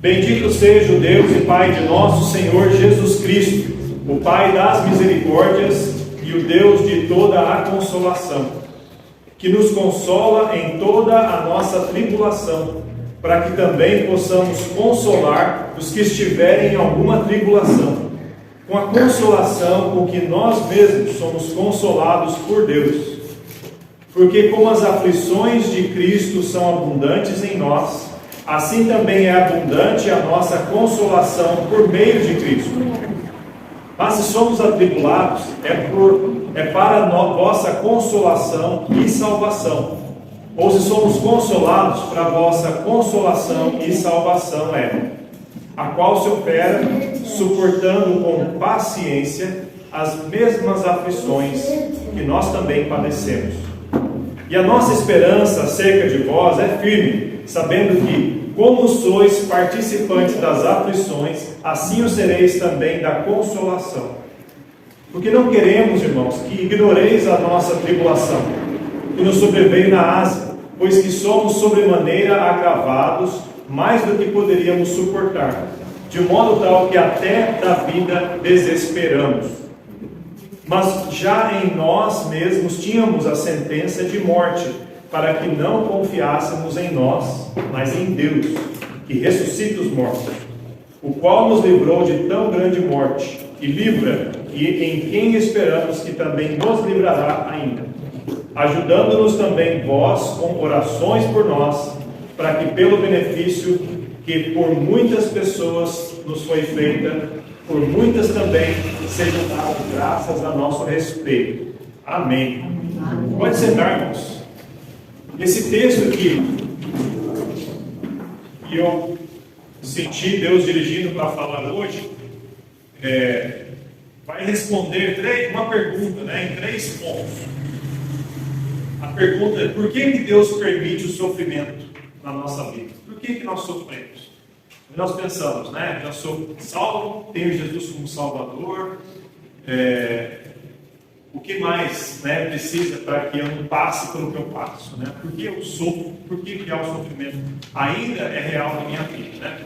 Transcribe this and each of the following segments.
Bendito seja o Deus e Pai de nosso Senhor Jesus Cristo, o Pai das misericórdias e o Deus de toda a consolação, que nos consola em toda a nossa tribulação, para que também possamos consolar os que estiverem em alguma tribulação, com a consolação com que nós mesmos somos consolados por Deus. Porque como as aflições de Cristo são abundantes em nós, assim também é abundante a nossa consolação por meio de Cristo. Mas se somos atribulados, é para a vossa consolação e salvação. Ou se somos consolados, para a vossa consolação e salvação a qual se opera, suportando com paciência as mesmas aflições que nós também padecemos. E a nossa esperança acerca de vós é firme, sabendo que, como sois participantes das aflições, assim o sereis também da consolação. Porque não queremos, irmãos, que ignoreis a nossa tribulação, que nos sobreveio na Ásia, pois que somos sobremaneira agravados, mais do que poderíamos suportar, de modo tal que até da vida desesperamos. Mas já em nós mesmos tínhamos a sentença de morte, para que não confiássemos em nós, mas em Deus, que ressuscita os mortos, o qual nos livrou de tão grande morte, e livra, e em quem esperamos que também nos livrará ainda, ajudando-nos também vós com orações por nós, para que pelo benefício que por muitas pessoas nos foi feita, por muitas também sejam dadas graças a nosso respeito. Amém. Pode sentar, irmãos. Esse texto aqui, que eu senti Deus dirigindo para falar hoje, vai responder uma pergunta, em 3 pontos. A pergunta é: por que Deus permite o sofrimento na nossa vida? Por que nós sofremos? Nós pensamos, já sou salvo, tenho Jesus como Salvador, o que mais precisa para que eu não passe pelo que eu passo? Por que eu sofro? Por que há o sofrimento? Ainda é real na minha vida.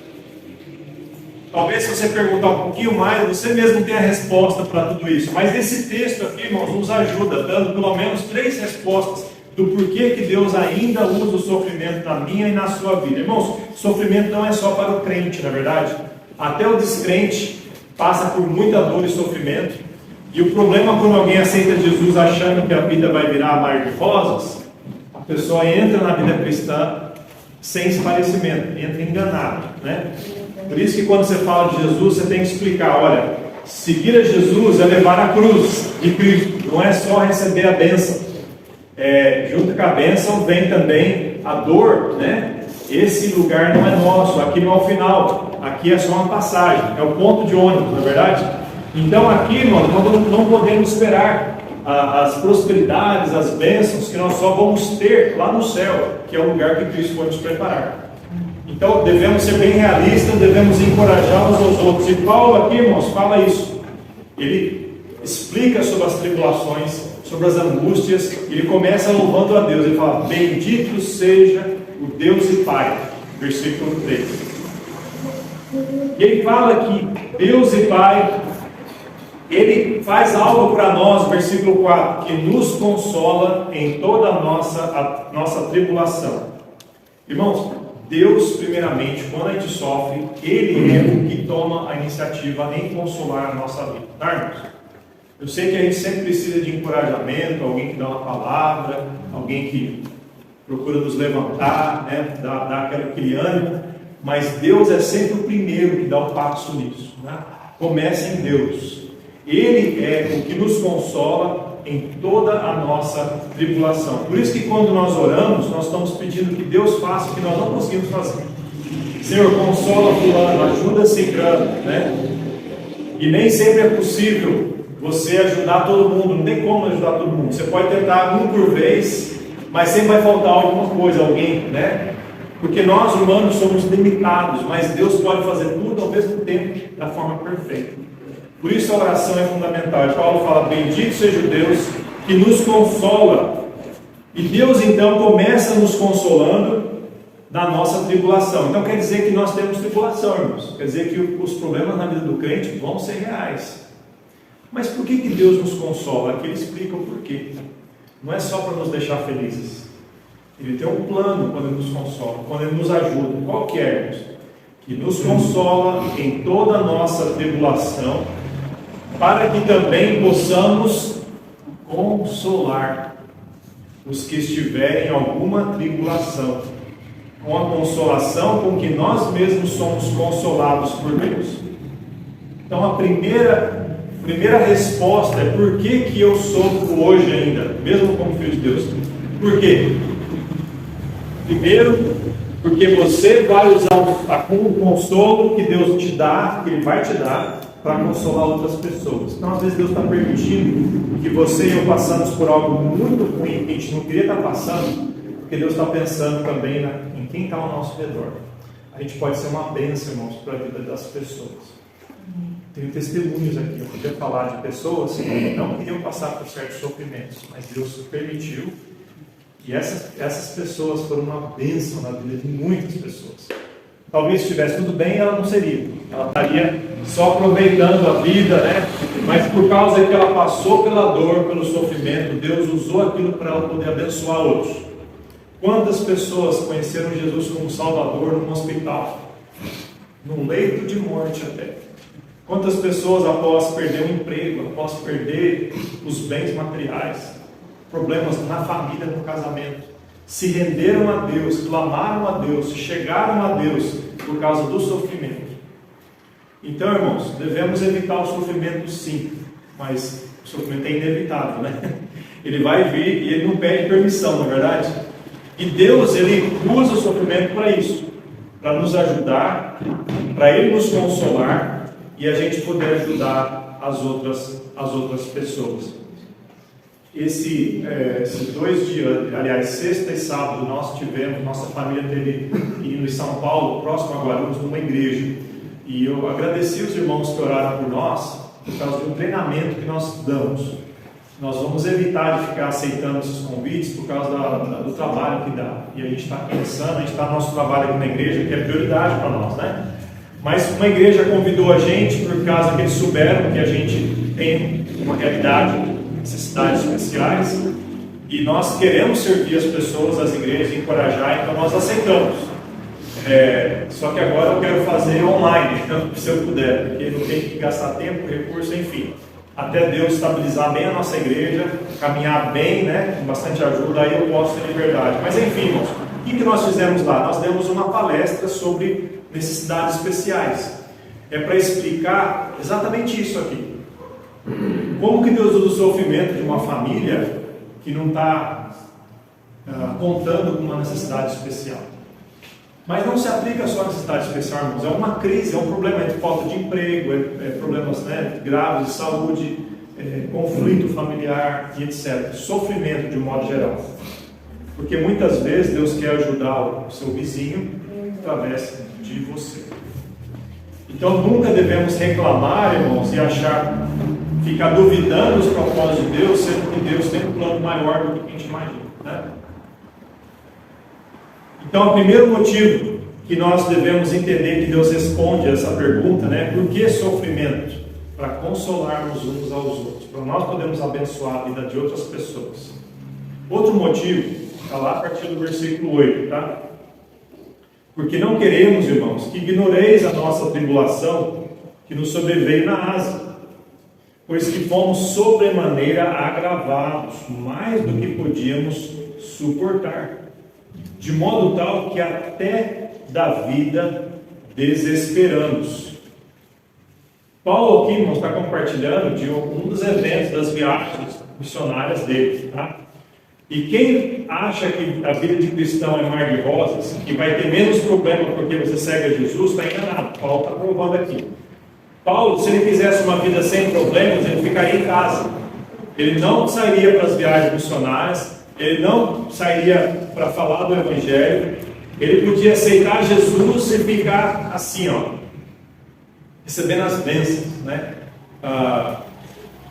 Talvez se você perguntar um pouquinho mais, você mesmo tem a resposta para tudo isso. Mas esse texto aqui, irmãos, nos ajuda, dando pelo menos 3 respostas do porquê que Deus ainda usa o sofrimento na minha e na sua vida. Irmãos, sofrimento não é só para o crente, na verdade. Até o descrente passa por muita dor e sofrimento. E o problema quando alguém aceita Jesus achando que a vida vai virar mar de rosas, a pessoa entra na vida cristã sem esclarecimento, entra enganado, Por isso que quando você fala de Jesus, você tem que explicar: olha, seguir a Jesus é levar a cruz de Cristo, não é só receber a bênção. Junto com a bênção vem também a dor, Esse lugar não é nosso, aqui não é o final, aqui é só uma passagem, é o ponto de ônibus, não é verdade? Então aqui, nós não podemos esperar as prosperidades, as bênçãos que nós só vamos ter lá no céu, que é o lugar que Cristo foi nos preparar. Então devemos ser bem realistas, devemos encorajar uns aos outros. E Paulo aqui, irmãos, fala isso. Ele explica sobre as tribulações, sobre as angústias. Ele começa louvando a Deus. Ele fala: bendito seja o Deus e Pai. Versículo 3. E ele fala que Deus e Pai, Ele faz algo para nós, versículo 4, que nos consola em toda a nossa tribulação. Irmãos, Deus, primeiramente, quando a gente sofre, Ele é o que toma a iniciativa em consolar a nossa vida, irmãos? Eu sei que a gente sempre precisa de encorajamento, alguém que dá uma palavra, alguém que procura nos levantar, dar aquele ânimo, mas Deus é sempre o primeiro que dá o passo nisso. Começa em Deus. Ele é o que nos consola em toda a nossa tribulação. Por isso que quando nós oramos, nós estamos pedindo que Deus faça o que nós não conseguimos fazer. Senhor, consola fulano, ajuda ciclano, E nem sempre é possível você ajudar todo mundo, não tem como ajudar todo mundo. Você pode tentar um por vez, mas sempre vai faltar alguma coisa, alguém, Porque nós humanos somos limitados, mas Deus pode fazer tudo ao mesmo tempo, da forma perfeita. Por isso a oração é fundamental. E Paulo fala: bendito seja o Deus que nos consola. E Deus então começa nos consolando da nossa tribulação. Então quer dizer que nós temos tribulação, irmãos. Quer dizer que os problemas na vida do crente vão ser reais. Mas por que Deus nos consola? Aqui ele explica o porquê. Não é só para nos deixar felizes. Ele tem um plano quando ele nos consola, quando ele nos ajuda. Qual que é, irmãos? Que nos consola em toda a nossa tribulação, para que também possamos consolar os que estiverem em alguma tribulação, com a consolação com que nós mesmos somos consolados por Deus. Então a primeira resposta é: por que eu sofro hoje ainda, mesmo como filho de Deus? Por quê? Primeiro, porque você vai usar o consolo que Deus te dá, que Ele vai te dar, para consolar outras pessoas. Então, às vezes, Deus está permitindo que você e eu passamos por algo muito ruim, que a gente não queria estar passando, porque Deus está pensando também em quem está ao nosso redor. A gente pode ser uma bênção, irmãos, para a vida das pessoas. Tenho testemunhos aqui, eu podia falar de pessoas que não queriam passar por certos sofrimentos, mas Deus permitiu. E essas pessoas foram uma bênção na vida de muitas pessoas. Talvez se estivesse tudo bem, ela não seria. Ela estaria só aproveitando a vida, né? Mas por causa que ela passou pela dor, pelo sofrimento, Deus usou aquilo para ela poder abençoar outros. Quantas pessoas conheceram Jesus como Salvador num hospital? Num leito de morte até. Quantas pessoas após perder um emprego, após perder os bens materiais, problemas na família, no casamento, se renderam a Deus, clamaram a Deus, chegaram a Deus por causa do sofrimento. Então, irmãos, devemos evitar o sofrimento sim, mas o sofrimento é inevitável, né? Ele vai vir e ele não pede permissão, não é verdade? E Deus, ele usa o sofrimento para isso, para nos ajudar, para ele nos consolar e a gente poder ajudar as outras pessoas. Esses 2 dias, aliás, sexta e sábado, nossa família teve indo em São Paulo, próximo a Guarulhos, numa igreja. E eu agradeci os irmãos que oraram por nós, por causa de um treinamento que nós damos. Nós vamos evitar de ficar aceitando esses convites por causa do trabalho que dá. E a gente está pensando, a gente está no nosso trabalho aqui na igreja, que é prioridade para nós, né? Mas uma igreja convidou a gente por causa que eles souberam que a gente tem uma realidade, necessidades especiais, e nós queremos servir as pessoas, as igrejas, encorajar, então nós aceitamos. Só que agora eu quero fazer online, se eu puder, porque não tem que gastar tempo, recurso, enfim. Até Deus estabilizar bem a nossa igreja, caminhar bem, né, com bastante ajuda, aí eu posso ter liberdade. Mas enfim, irmãos, o que nós fizemos lá? Nós demos uma palestra sobre necessidades especiais. É para explicar exatamente isso aqui. Como que Deus usa o sofrimento de uma família que não está contando com uma necessidade especial. Mas não se aplica só à necessidade especial, irmãos. É uma crise, é um problema de falta de emprego, problemas, né, graves de saúde, conflito familiar e etc. Sofrimento de um modo geral. Porque muitas vezes Deus quer ajudar o seu vizinho através de você. Então nunca devemos reclamar, irmãos, e ficar duvidando dos propósitos de Deus, sendo que Deus tem um plano maior do que a gente imagina, né? Então, o primeiro motivo que nós devemos entender que Deus responde a essa pergunta, né? Por que sofrimento? Para consolarmos uns aos outros, para nós podermos abençoar a vida de outras pessoas. Outro motivo está lá a partir do versículo 8, tá? Porque não queremos, irmãos, que ignoreis a nossa tribulação que nos sobreveio na Ásia, pois que fomos sobremaneira agravados, mais do que podíamos suportar, de modo tal que até da vida desesperamos. Paulo aqui, irmãos, está compartilhando de um dos eventos das viagens missionárias dele, tá? E quem acha que a vida de cristão é mar de rosas, que vai ter menos problema porque você segue a Jesus, está enganado. Paulo está provando aqui. Paulo, se ele quisesse uma vida sem problemas, ele ficaria em casa. Ele não sairia para as viagens missionárias, ele não sairia para falar do Evangelho, ele podia aceitar Jesus e ficar assim, ó, recebendo as bênçãos, né?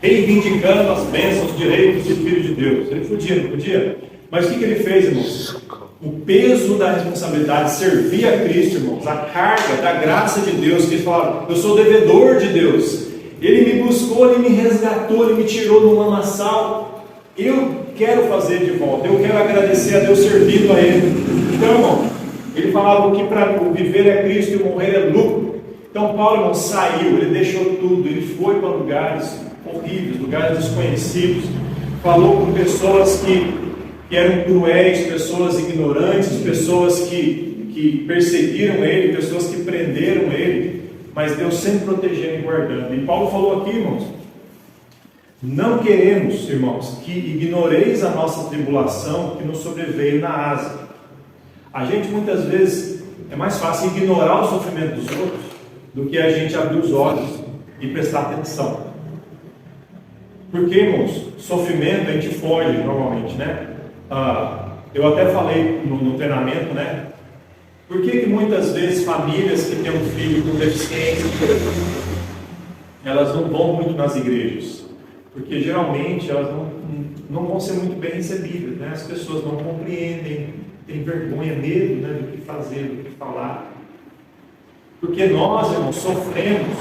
Reivindicando as bênçãos, os direitos de filho de Deus. Ele podia, não podia? Mas o que ele fez, irmãos? o peso da responsabilidade de servir a Cristo, irmãos, a carga da graça de Deus, que eles falaram, eu sou devedor de Deus, Ele me buscou, Ele me resgatou, Ele me tirou do lamaçal, eu quero fazer de volta, eu quero agradecer a Deus servindo a Ele. Então, irmão, ele falava que para viver é Cristo e morrer é lucro. Então Paulo, irmão, saiu, ele deixou tudo, ele foi para lugares horríveis, lugares desconhecidos, falou com pessoas que eram cruéis, pessoas ignorantes, pessoas que perseguiram ele, pessoas que prenderam ele, mas Deus sempre protegendo e guardando. E Paulo falou aqui, irmãos, não queremos, irmãos, que ignoreis a nossa tribulação que nos sobreveio na Ásia. A gente muitas vezes é mais fácil ignorar o sofrimento dos outros do que a gente abrir os olhos e prestar atenção. Porque, irmãos, sofrimento a gente foge normalmente, né? Eu até falei no treinamento, né? Por que muitas vezes famílias que têm um filho com deficiência, elas não vão muito nas igrejas? Porque geralmente elas não vão ser muito bem recebidas, né? As pessoas não compreendem, têm vergonha, medo, né, do que fazer, do que falar. Porque nós, irmãos, sofremos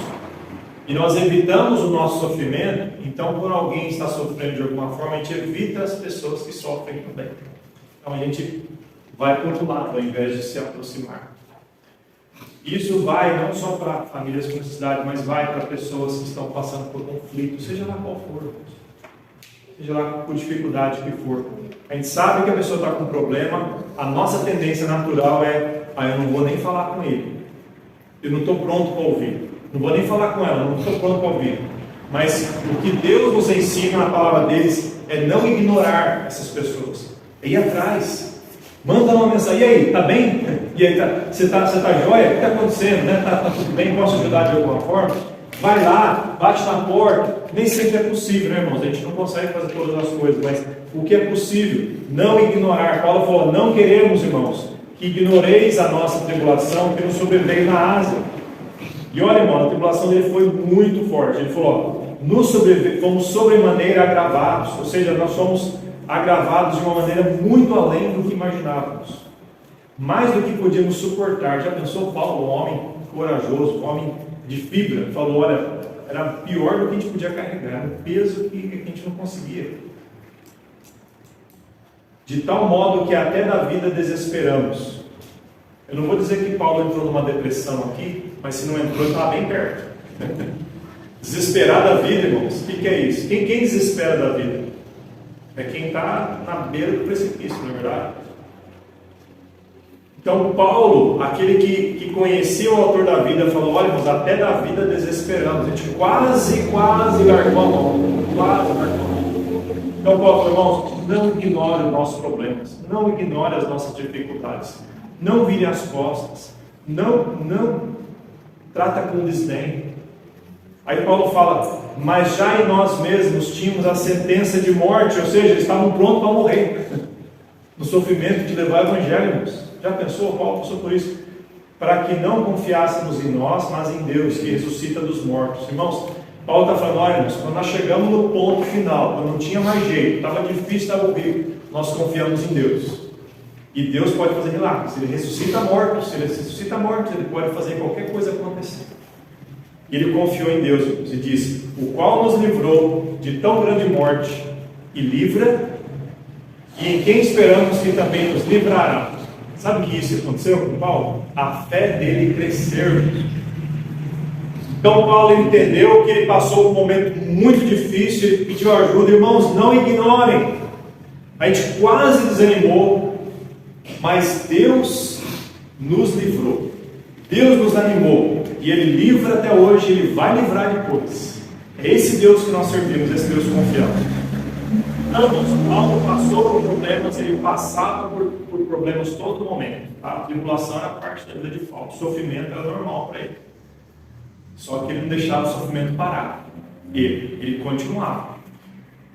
e nós evitamos o nosso sofrimento. Então, quando alguém está sofrendo de alguma forma, a gente evita as pessoas que sofrem também. Então, a gente vai para o outro lado, ao invés de se aproximar. Isso vai não só para famílias com necessidade, mas vai para pessoas que estão passando por conflito, seja lá qual for, seja lá por dificuldade que for. A gente sabe que a pessoa está com problema, a nossa tendência natural é: eu não vou nem falar com ele, eu não estou pronto para ouvir, não vou nem falar com ela, não estou pronto para ouvir. Mas o que Deus nos ensina na palavra deles é não ignorar essas pessoas, é ir atrás. Manda uma mensagem: e aí, tá bem? E aí, você tá joia? O que está acontecendo? Né? Tá tudo bem? Posso ajudar de alguma forma? Vai lá, bate na porta. Nem sempre é possível, né, irmãos? A gente não consegue fazer todas as coisas, mas o que é possível, não ignorar. Paulo falou: não queremos, irmãos, que ignoreis a nossa tribulação que nos sobreveio na Ásia. E olha, irmão, a tribulação dele foi muito forte. Ele falou: fomos sobremaneira agravados, ou seja, nós somos agravados de uma maneira muito além do que imaginávamos, mais do que podíamos suportar. Já pensou? Paulo, um homem corajoso, um homem de fibra, falou: olha, era pior do que a gente podia carregar, um peso que a gente não conseguia, de tal modo que até da vida desesperamos. Eu não vou dizer que Paulo entrou numa depressão aqui, mas se não entrou, estava bem perto. Desesperar da vida, irmãos, o que é isso? Quem desespera da vida? É quem está na beira do precipício, não é verdade? Então Paulo, aquele que conhecia o autor da vida, falou: olha, irmãos, até da vida desesperamos. A gente quase largou a mão. Quase largou a mão. Então Paulo falou: irmãos, não ignore os nossos problemas, não ignore as nossas dificuldades, não vire as costas, não trata com desdém. Aí Paulo fala: mas já em nós mesmos tínhamos a sentença de morte, ou seja, eles estavam prontos para morrer, no sofrimento de levar o evangelho, irmãos. Já pensou? Paulo passou por isso. Para que não confiássemos em nós, mas em Deus, que ressuscita dos mortos. Irmãos, Paulo está falando: olha, irmãos, quando nós chegamos no ponto final, quando não tinha mais jeito, estava difícil, estava horrível, nós confiamos em Deus. E Deus pode fazer milagres. Ele ressuscita mortos, ele pode fazer qualquer coisa acontecer. E ele confiou em Deus, irmãos, e disse: o qual nos livrou de tão grande morte e livra, e em quem esperamos que também nos livrará. Sabe o que isso aconteceu com Paulo? A fé dele cresceu. Então Paulo entendeu que ele passou um momento muito difícil, ele pediu ajuda. Irmãos, não ignorem. A gente quase desanimou, mas Deus nos livrou. Deus nos animou. E Ele livra até hoje, Ele vai livrar depois. É esse Deus que nós servimos, esse Deus confiamos. Ambos, Paulo passou por problemas, ele passava por problemas todo momento. A tribulação era parte da vida de Paulo, o sofrimento era normal para ele. Só que ele não deixava o sofrimento parar. Ele continuava.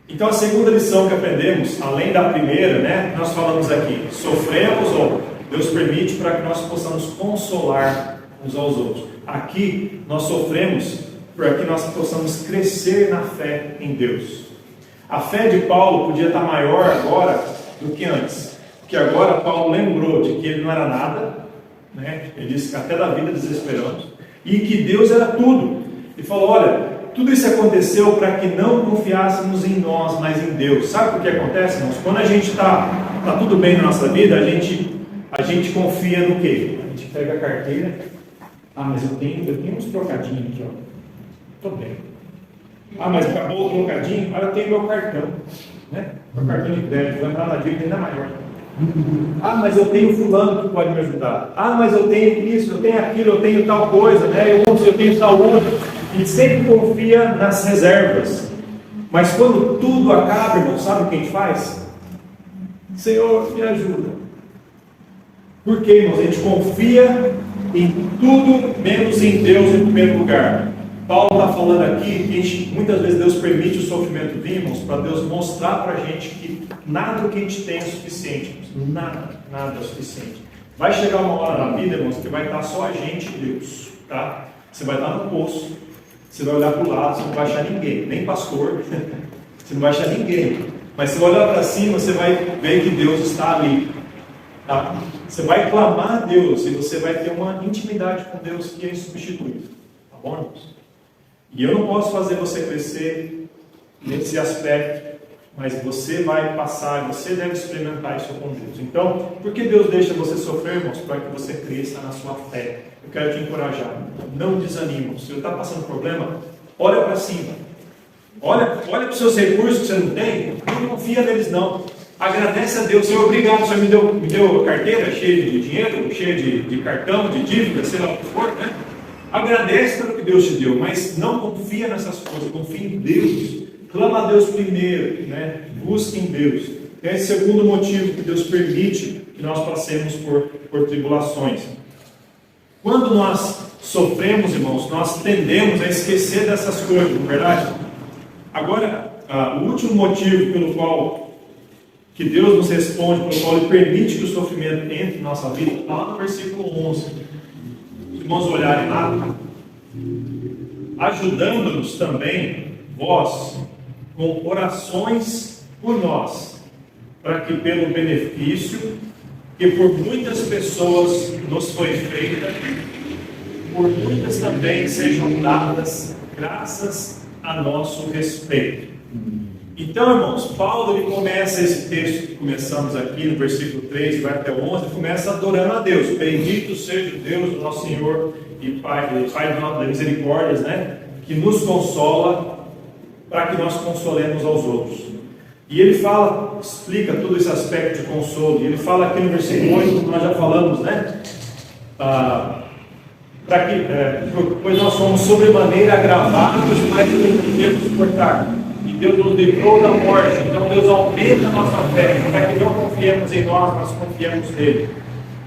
Então a segunda lição que aprendemos, além da primeira, né, nós falamos aqui: sofremos, ou Deus permite para que nós possamos consolar uns aos outros. Aqui nós sofremos para que nós possamos crescer na fé em Deus. A fé de Paulo podia estar maior agora do que antes, que agora Paulo lembrou de que ele não era nada, né? Ele disse que até da vida desesperamos, e que Deus era tudo. Ele falou, olha, tudo isso aconteceu para que não confiássemos em nós, mas em Deus. Sabe o que acontece, irmãos? Quando a gente tá tudo bem na nossa vida, a gente confia no quê? A gente pega a carteira, mas eu tenho uns trocadinhos aqui, ó. Estou bem. Mas acabou o trocadinho, eu tenho meu cartão, né? Meu cartão de crédito, vou entrar na dívida ainda maior. Mas eu tenho fulano que pode me ajudar. Mas eu tenho isso, eu tenho aquilo, eu tenho tal coisa, né? Eu tenho tal outra. A gente sempre confia nas reservas. Mas quando tudo acaba, irmão, sabe o que a gente faz? Senhor, me ajuda. Por quê, irmãos? A gente confia em tudo menos em Deus em primeiro lugar. Paulo está falando aqui que muitas vezes Deus permite o sofrimento vir, irmãos, para Deus mostrar para a gente que nada que a gente tem é suficiente. Nada é suficiente. Vai chegar uma hora na vida, irmãos, que vai estar só a gente e Deus. Tá? Você vai estar no poço, você vai olhar para o lado, você não vai achar ninguém, nem pastor, você não vai achar ninguém. Mas se você olhar para cima, você vai ver que Deus está ali. Tá? Você vai clamar a Deus e você vai ter uma intimidade com Deus que é insubstituível. Tá bom, irmãos? E eu não posso fazer você crescer nesse aspecto, mas você vai passar, você deve experimentar isso com Deus. Então, por que Deus deixa você sofrer, irmãos? Para que você cresça na sua fé. Eu quero te encorajar. Não desanime. Se você está passando problema, olha para cima. Olha para os seus recursos que você não tem. Não confia neles, não. Agradece a Deus. Senhor, obrigado. O Senhor me deu carteira cheia de dinheiro, cheia de cartão, de dívida, sei lá o que for, né? Agradece pelo que Deus te deu, mas não confia nessas coisas, confia em Deus. Clama a Deus primeiro, né? Busque em Deus. É esse segundo motivo que Deus permite que nós passemos por tribulações. Quando nós sofremos, irmãos, nós tendemos a esquecer dessas coisas, não é verdade? Agora, o último motivo pelo qual que Deus nos responde, pelo qual Ele permite que o sofrimento entre em nossa vida, está lá no versículo 11. Irmãos, olharem lá, ajudando-nos também, vós, com orações por nós, para que pelo benefício que por muitas pessoas nos foi feita, por muitas também sejam dadas graças a nosso respeito. Então, irmãos, Paulo ele começa esse texto que começamos aqui no versículo 3 e vai até o 11, começa adorando a Deus. Bendito seja o Deus do nosso Senhor e Pai das misericórdias, né? Que nos consola para que nós consolemos aos outros. E ele fala, explica todo esse aspecto de consolo. E ele fala aqui no versículo 8, como nós já falamos, né? Pois nós somos sobremaneira agravados, mas não podemos suportar. E Deus nos livrou da morte. Então Deus aumenta a nossa fé. Para que não confiemos em nós confiamos nele.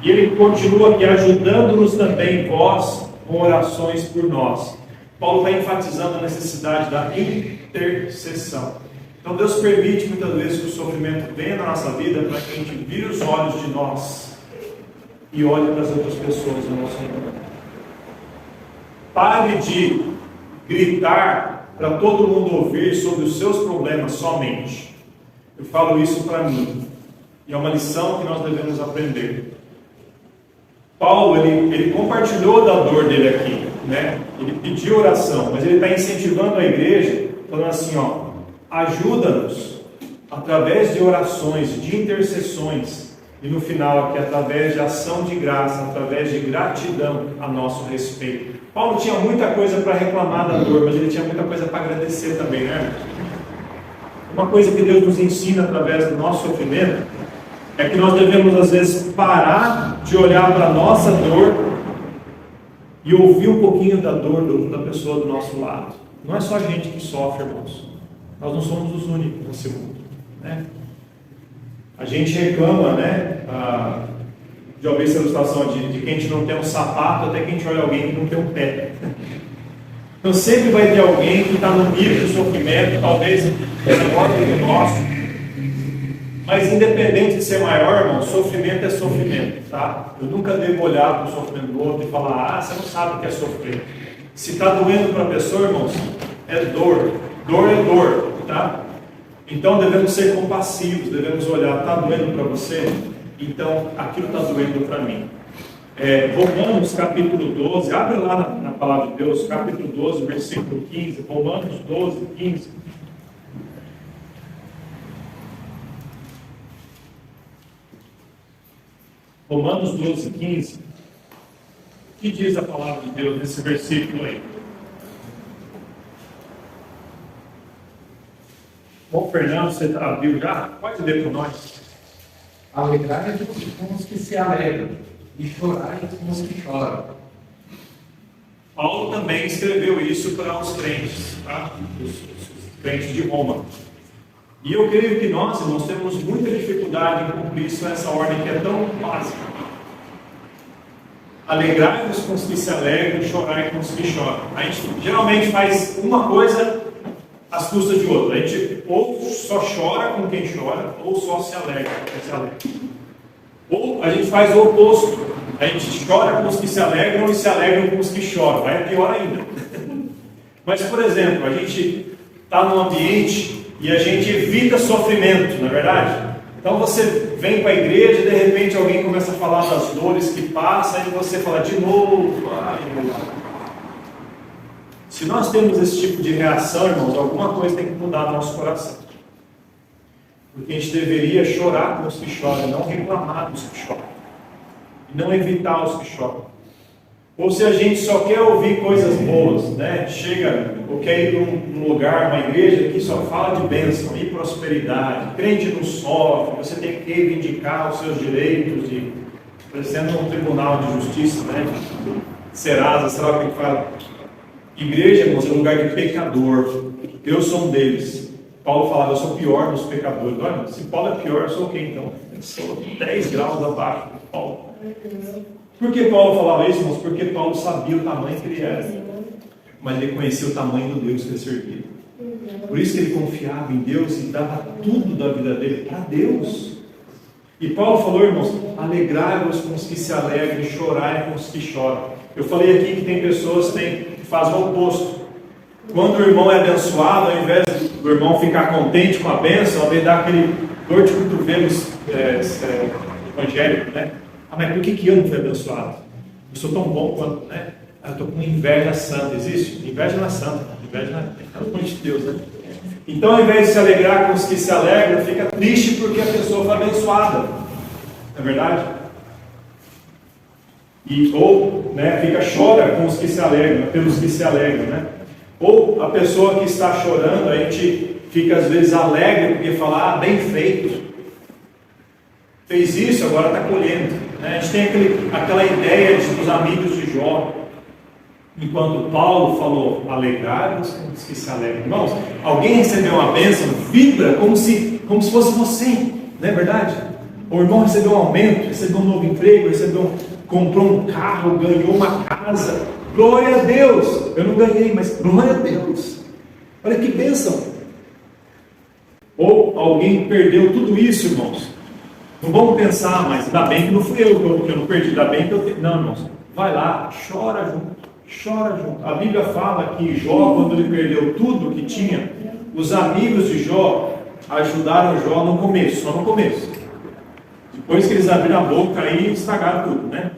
E ele continua aqui ajudando-nos também, vós, com orações por nós. Paulo está enfatizando a necessidade da intercessão. Então Deus permite muitas vezes que o sofrimento venha na nossa vida para que a gente vire os olhos de nós e olhe para as outras pessoas ao nosso redor. Pare de gritar para todo mundo ouvir sobre os seus problemas somente. Eu falo isso para mim. E é uma lição que nós devemos aprender. Paulo, ele compartilhou da dor dele aqui, né? Ele pediu oração, mas ele está incentivando a igreja, falando assim, ajuda-nos através de orações, de intercessões, e no final aqui, através de ação de graça, através de gratidão a nosso respeito. Paulo tinha muita coisa para reclamar da dor, mas ele tinha muita coisa para agradecer também, né? Uma coisa que Deus nos ensina através do nosso sofrimento é que nós devemos às vezes parar de olhar para a nossa dor e ouvir um pouquinho da dor da pessoa do nosso lado. Não é só a gente que sofre, irmãos. Nós não somos os únicos nesse mundo, né? A gente reclama, né? Já ouvi essa ilustração de que a gente não tem um sapato até que a gente olha alguém que não tem um pé. Então sempre vai ter alguém que está no nível de sofrimento, talvez maior do que o nosso. Mas independente de ser maior, irmão, sofrimento é sofrimento, tá? Eu nunca devo olhar para o sofrimento do outro e falar, você não sabe o que é sofrer. Se está doendo para a pessoa, irmãos, é dor. Dor é dor, tá? Então devemos ser compassivos, devemos olhar, está doendo para você? então aquilo está doendo para mim. Romanos capítulo 12, abre lá na palavra de Deus, capítulo 12, versículo 15, Romanos 12, 15. Romanos 12, 15. O que diz a palavra de Deus nesse versículo aí? Bom, Fernando, você abriu já? Pode ler para nós. Alegrai-vos com os que se alegram, e chorai com os que choram. Paulo também escreveu isso para os crentes, tá? Os crentes de Roma. E eu creio que nós, irmãos, temos muita dificuldade em cumprir isso, essa ordem que é tão básica. Alegrai-vos com os que se alegram, chorai com os que choram. A gente geralmente faz uma coisa às custas de outra. A gente ou só chora com quem chora, ou só se alegra com quem se alegra. Ou a gente faz o oposto. A gente chora com os que se alegram e se alegram com os que choram. Aí é pior ainda. Mas, por exemplo, a gente está num ambiente e a gente evita sofrimento, não é verdade? Então você vem para a igreja e de repente alguém começa a falar das dores que passa e você fala de novo. Se nós temos esse tipo de reação, irmãos, alguma coisa tem que mudar no nosso coração. Porque a gente deveria chorar com os que choram, não reclamar dos que choram. E não evitar os que choram. Ou se a gente só quer ouvir coisas boas, né? Chega, ou quer ir num lugar, uma igreja que só fala de bênção e prosperidade, crente não sofre, você tem que reivindicar os seus direitos, parecendo um tribunal de justiça, né? Serasa, será o que fala? Igreja, irmãos, é um lugar de pecador. Eu sou um deles. Paulo falava, eu sou o pior dos pecadores. Olha, se Paulo é pior, eu sou o quê então? Eu sou 10 graus abaixo de Paulo. Por que Paulo falava isso, irmãos? Porque Paulo sabia o tamanho que ele era. Mas ele conhecia o tamanho do Deus que ele servia. Por isso que ele confiava em Deus e dava tudo da vida dele para Deus. E Paulo falou, irmãos, alegrai-vos com os que se alegram, chorai com os que choram. Eu falei aqui que tem pessoas que fazem o oposto. Quando o irmão é abençoado, ao invés do irmão ficar contente com a bênção, ao invés de dar aquele dor de cotovelo evangélico, né? Ah, mas por que eu não fui abençoado? Eu sou tão bom quanto, né? Eu estou com inveja santa. Existe? Inveja não é santa. Inveja não é pelo de Deus, né? Então, ao invés de se alegrar com os que se alegram, fica triste porque a pessoa foi abençoada. Não é verdade? Ou chora com os que se alegram, pelos que se alegram, né? Ou a pessoa que está chorando, a gente fica às vezes alegre porque fala, bem feito. Fez isso, agora está colhendo. Né? A gente tem aquela ideia dos amigos de Jó. Enquanto Paulo falou, alegrai-vos com os que se alegram. Irmãos, alguém recebeu uma bênção, vibra como se fosse você. Não é verdade? O irmão recebeu um aumento, recebeu um novo emprego, comprou um carro, ganhou uma casa. Glória a Deus! Eu não ganhei, mas glória a Deus! Olha que bênção! Ou alguém perdeu tudo isso, irmãos. Não vamos pensar, mas ainda bem que não fui eu que eu não perdi, ainda bem que eu... Não, irmãos, vai lá, chora junto. Chora junto. A Bíblia fala que Jó, quando ele perdeu tudo que tinha, os amigos de Jó ajudaram Jó no começo, só no começo. Depois que eles abriram a boca, aí estragaram tudo, né?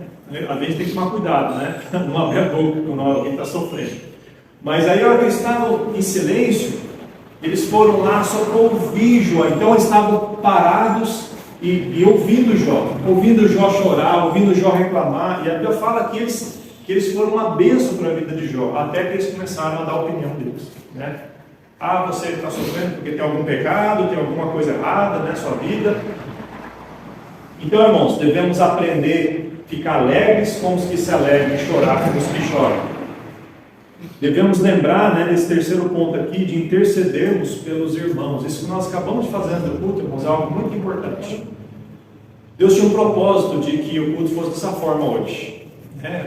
Às vezes tem que tomar cuidado, né? Não abrir a boca quando alguém está sofrendo. Mas aí, a hora que eles estavam em silêncio, eles foram lá só para ouvir Jó. Então eles estavam parados e ouvindo Jó chorar, ouvindo Jó reclamar. E a Bíblia fala que eles foram uma bênção para a vida de Jó, até que eles começaram a dar a opinião deles, né? Você está sofrendo porque tem algum pecado, tem alguma coisa errada na sua vida. Então, irmãos, devemos aprender a ficar alegres com os que se alegram e chorar com os que choram. Devemos lembrar, né, desse terceiro ponto aqui, de intercedermos pelos irmãos. Isso que nós acabamos de fazer no culto, irmãos, é algo muito importante. Deus tinha um propósito de que o culto fosse dessa forma hoje.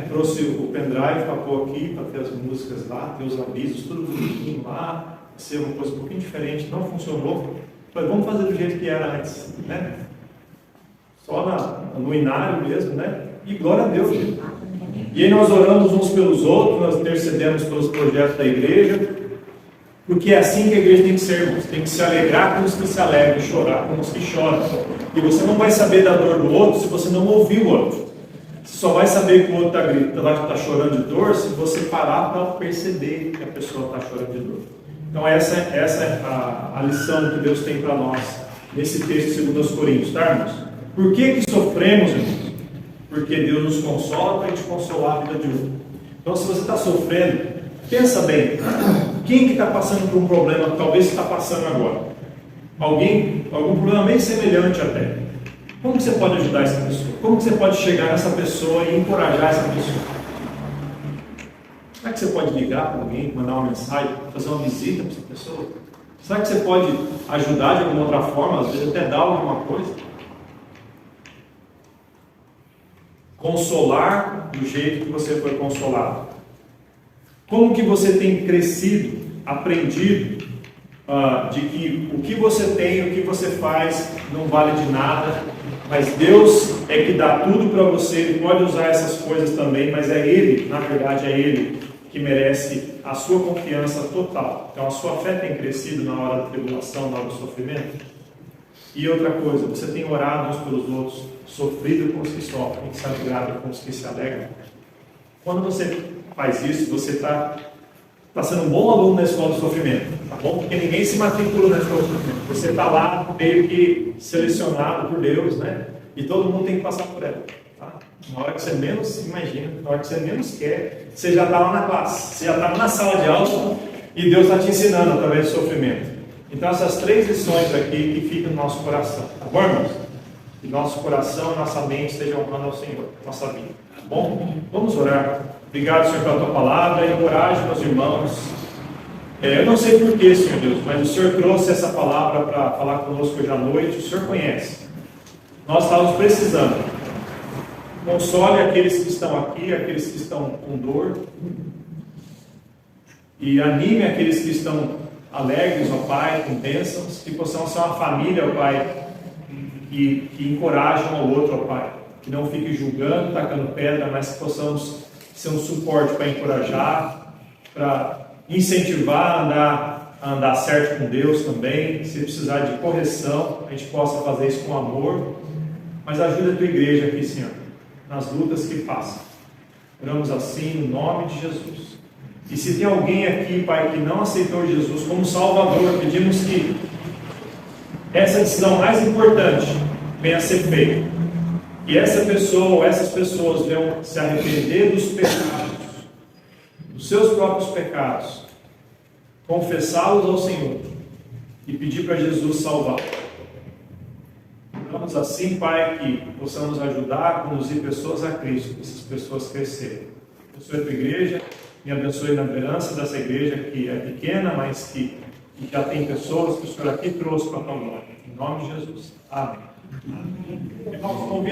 Trouxe o pendrive para pôr aqui, para ter as músicas lá, ter os avisos, tudo bonitinho lá, ser uma coisa um pouquinho diferente. Não funcionou. Falei, vamos fazer do jeito que era antes, né? Só no inário mesmo, né? E glória a Deus. Gente. E aí nós oramos uns pelos outros, nós intercedemos pelos projetos da igreja, porque é assim que a igreja tem que ser, irmãos. Tem que se alegrar com os que se alegram e chorar com os que choram. E você não vai saber da dor do outro se você não ouvir o outro. Você só vai saber que o outro está chorando de dor se você parar para perceber que a pessoa está chorando de dor. Então essa é a lição que Deus tem para nós nesse texto de 2 Coríntios, tá, irmãos? Por que sofremos, irmãos? Porque Deus nos consola para a gente consolar a vida de outro. Então se você está sofrendo, pensa bem, quem que está passando por um problema que talvez você está passando agora? Algum problema meio semelhante até. Como que você pode ajudar essa pessoa? Como que você pode chegar nessa pessoa e encorajar essa pessoa? Será que você pode ligar para alguém, mandar uma mensagem, fazer uma visita para essa pessoa? Será que você pode ajudar de alguma outra forma, às vezes até dar alguma coisa? Consolar do jeito que você foi consolado. Como que você tem crescido, aprendido de que o que você tem, o que você faz não vale de nada, mas Deus é que dá tudo para você, Ele pode usar essas coisas também, mas é Ele, na verdade é Ele que merece a sua confiança total. Então a sua fé tem crescido na hora da tribulação, na hora do sofrimento. E outra coisa, você tem orado uns pelos outros, sofrido com os que sofrem, se alegrado com os que se alegram. Quando você faz isso, você está sendo um bom aluno na escola do sofrimento, tá bom? Porque ninguém se matricula na escola do sofrimento. Você está lá meio que selecionado por Deus, né? E todo mundo tem que passar por ela. Tá? Na hora que você menos imagina, na hora que você menos quer, você já está lá na classe, você já está na sala de aula e Deus está te ensinando através do sofrimento. Então essas 3 lições aqui que ficam no nosso coração, tá bom, irmãos? Que nosso coração e nossa mente estejam honrando ao Senhor, nossa vida, tá bom? Vamos orar. Obrigado, Senhor, pela Tua palavra, encoraje meus irmãos. Eu não sei porquê, Senhor Deus, mas o Senhor trouxe essa palavra para falar conosco hoje à noite, o Senhor conhece. Nós estávamos precisando. Console aqueles que estão aqui, aqueles que estão com dor, e anime aqueles que estão alegres, ó Pai, com bênçãos, que possamos ser uma família, ó Pai, que encorajam um ao outro, ó Pai, que não fique julgando, tacando pedra, mas que possamos ser um suporte para encorajar, para incentivar a andar certo com Deus também. Se precisar de correção, a gente possa fazer isso com amor. Mas ajuda a Tua igreja aqui, Senhor, nas lutas que passa. Oramos assim no nome de Jesus. E se tem alguém aqui, Pai, que não aceitou Jesus como Salvador, pedimos que essa decisão mais importante venha a ser feita. E essa pessoa ou essas pessoas venham se arrepender dos pecados, dos seus próprios pecados, confessá-los ao Senhor e pedir para Jesus salvar. Oramos assim, Pai, que possamos ajudar a conduzir pessoas a Cristo, que essas pessoas crescerem. Abençoe a Tua igreja, me abençoe na liderança dessa igreja que é pequena, mas que já tem pessoas que o Senhor aqui trouxe para a Tua glória. Em nome de Jesus. Amém. Amém.